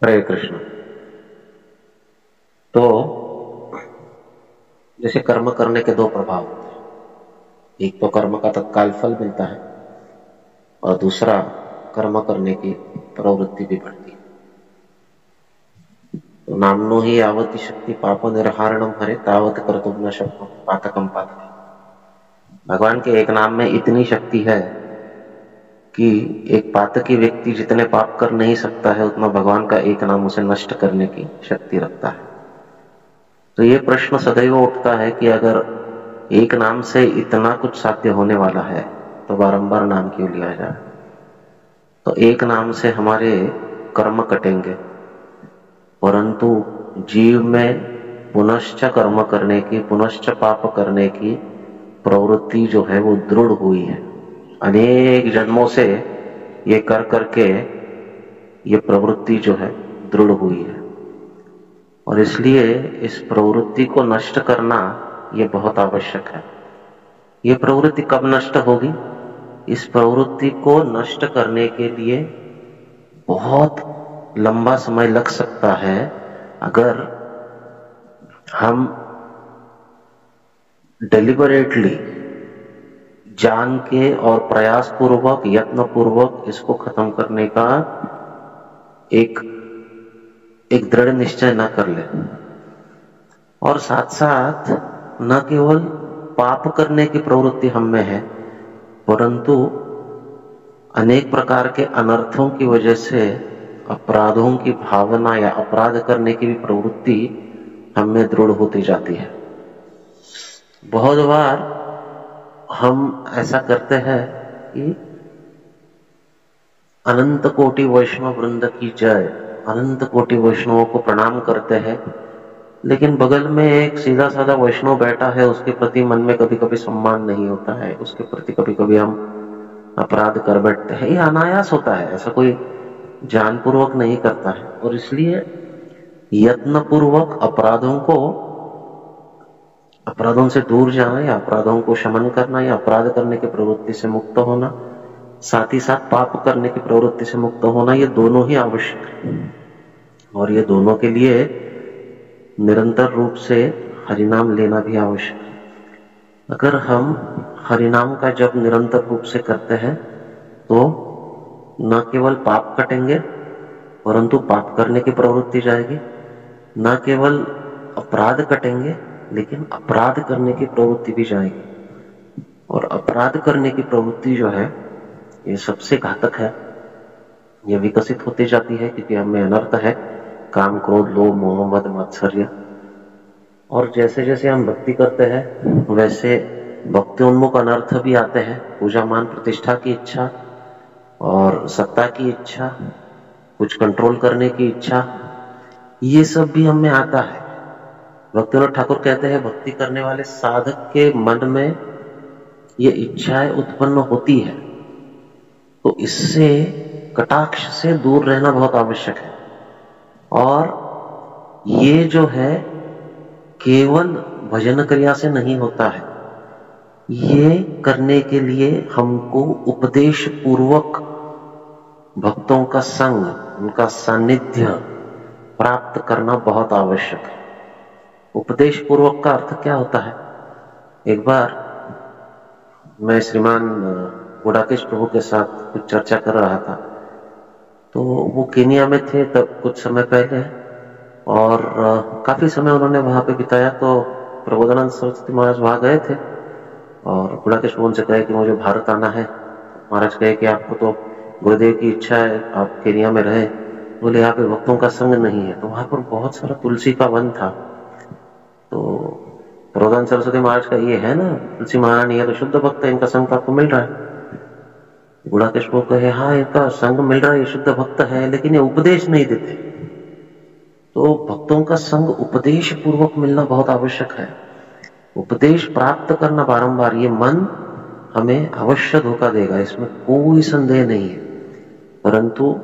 हरे कृष्ण। तो जैसे कर्म करने के दो प्रभाव होते हैं, एक तो कर्म का तत्काल फल मिलता है और दूसरा कर्म करने की प्रवृत्ति भी बढ़ती है। तो नामनो ही यावती शक्ति पाप निर्हारणम हरे तावत कर्तुम न शक्नो पातकम पातके। भगवान के एक नाम में इतनी शक्ति है कि एक पातकी व्यक्ति जितने पाप कर नहीं सकता है उतना भगवान का एक नाम उसे नष्ट करने की शक्ति रखता है। तो ये प्रश्न सदैव उठता है कि अगर एक नाम से इतना कुछ साध्य होने वाला है तो बारंबार नाम क्यों लिया जाए। तो एक नाम से हमारे कर्म कटेंगे, परंतु जीव में पुनश्च कर्म करने की, पुनश्च पाप करने की प्रवृत्ति जो है वो दृढ़ हुई है। अनेक जन्मों से ये कर करके ये प्रवृत्ति जो है दृढ़ हुई है और इसलिए इस प्रवृत्ति को नष्ट करना ये बहुत आवश्यक है। ये प्रवृत्ति कब नष्ट होगी? इस प्रवृत्ति को नष्ट करने के लिए बहुत लंबा समय लग सकता है अगर हम डेलिबरेटली जान के और प्रयास पूर्वक, यत्न पूर्वक इसको खत्म करने का एक दृढ़ निश्चय न कर ले और साथ साथ न केवल पाप करने की प्रवृत्ति हम में है, परंतु अनेक प्रकार के अनर्थों की वजह से अपराधों की भावना या अपराध करने की भी प्रवृत्ति हम में दृढ़ होती जाती है। बहुत बार हम ऐसा करते हैं कि अनंत कोटि वैष्णव वृंद की जय, अनंत कोटि वैष्णवों को प्रणाम करते हैं, लेकिन बगल में एक सीधा साधा वैष्णव बैठा है, उसके प्रति मन में कभी कभी सम्मान नहीं होता है, उसके प्रति कभी कभी हम अपराध कर बैठते हैं। ये अनायास होता है, ऐसा कोई जानपूर्वक नहीं करता है और इसलिए यत्न पूर्वक अपराधों से दूर जाना या अपराधों को शमन करना या अपराध करने की प्रवृत्ति से मुक्त होना, साथ ही साथ पाप करने की प्रवृत्ति से मुक्त होना, ये दोनों ही आवश्यक है और ये दोनों के लिए निरंतर रूप से हरिनाम लेना भी आवश्यक है। अगर हम हरिनाम का जप निरंतर रूप से करते हैं तो न केवल पाप कटेंगे परंतु पाप करने की प्रवृत्ति जाएगी, न केवल अपराध कटेंगे लेकिन अपराध करने की प्रवृत्ति भी जाएगी और अपराध करने की प्रवृत्ति जो है ये सबसे घातक है। ये विकसित होती जाती है क्योंकि हमें अनर्थ है, काम, क्रोध, लोभ, मोह, मद, मात्सर्य। और जैसे जैसे हम भक्ति करते हैं वैसे भक्ति उन्मुख अनर्थ भी आते हैं, पूजा, मान, प्रतिष्ठा की इच्छा और सत्ता की इच्छा, कुछ कंट्रोल करने की इच्छा, ये सब भी हमें आता है। भक्तिनाथ ठाकुर कहते हैं भक्ति करने वाले साधक के मन में ये इच्छाएं उत्पन्न होती है, तो इससे कटाक्ष से दूर रहना बहुत आवश्यक है। और ये जो है केवल भजन क्रिया से नहीं होता है, ये करने के लिए हमको उपदेश पूर्वक भक्तों का संग, उनका सानिध्य प्राप्त करना बहुत आवश्यक है। उपदेश पूर्वक का अर्थ क्या होता है? एक बार मैं श्रीमान गुडाकेश प्रभु के साथ कुछ चर्चा कर रहा था, तो वो केनिया में थे तब कुछ समय पहले और काफी समय उन्होंने वहां पे बिताया। तो प्रबोधानंद सरस्वती महाराज वहां गए थे और गुडाकेश प्रभु से कहे कि मुझे भारत आना है। महाराज कहे कि आपको तो गुरुदेव की इच्छा है आप केनिया में रहे, बोले यहाँ पे भक्तों का संग नहीं है। तो वहां पर बहुत सारा तुलसी का वन था, तो प्रबोधानंद सरस्वती महाराज का ये है ना, तुलसी महारानी है तो शुद्ध भक्त है, इनका संग आपको मिल रहा है। गुडाकेश प्रभु कहे हाँ इनका संग मिल रहा है, ये शुद्ध भक्त है, लेकिन ये उपदेश नहीं देते। तो भक्तों का संग उपदेश पूर्वक मिलना बहुत आवश्यक है। उपदेश प्राप्त करना बारंबार, ये मन हमें अवश्य धोखा देगा, इसमें कोई संदेह नहीं है, परंतु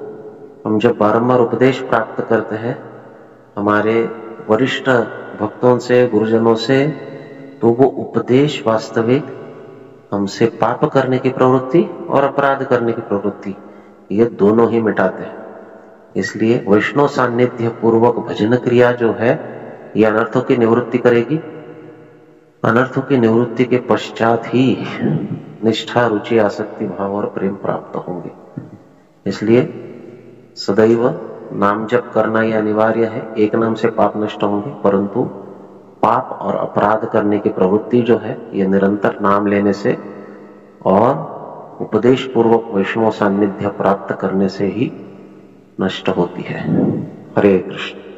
हम जब बारंबार उपदेश प्राप्त करते हैं हमारे वरिष्ठ भक्तों से, गुरुजनों से, तो वो उपदेश वास्तविक हमसे पाप करने की प्रवृत्ति और अपराध करने की प्रवृत्ति ये दोनों ही मिटाते हैं। इसलिए वैष्णव सान्निध्य पूर्वक भजन क्रिया जो है ये अनर्थों की निवृत्ति करेगी। अनर्थों की निवृत्ति के पश्चात ही निष्ठा, रुचि, आसक्ति भाव और प्रेम प्राप्त होंगे। इसलिए सदैव नाम जप करना यह अनिवार्य है। एक नाम से पाप नष्ट होंगे, परंतु पाप और अपराध करने की प्रवृत्ति जो है यह निरंतर नाम लेने से और उपदेश पूर्वक वैष्णव सान्निध्य प्राप्त करने से ही नष्ट होती है। हरे कृष्ण।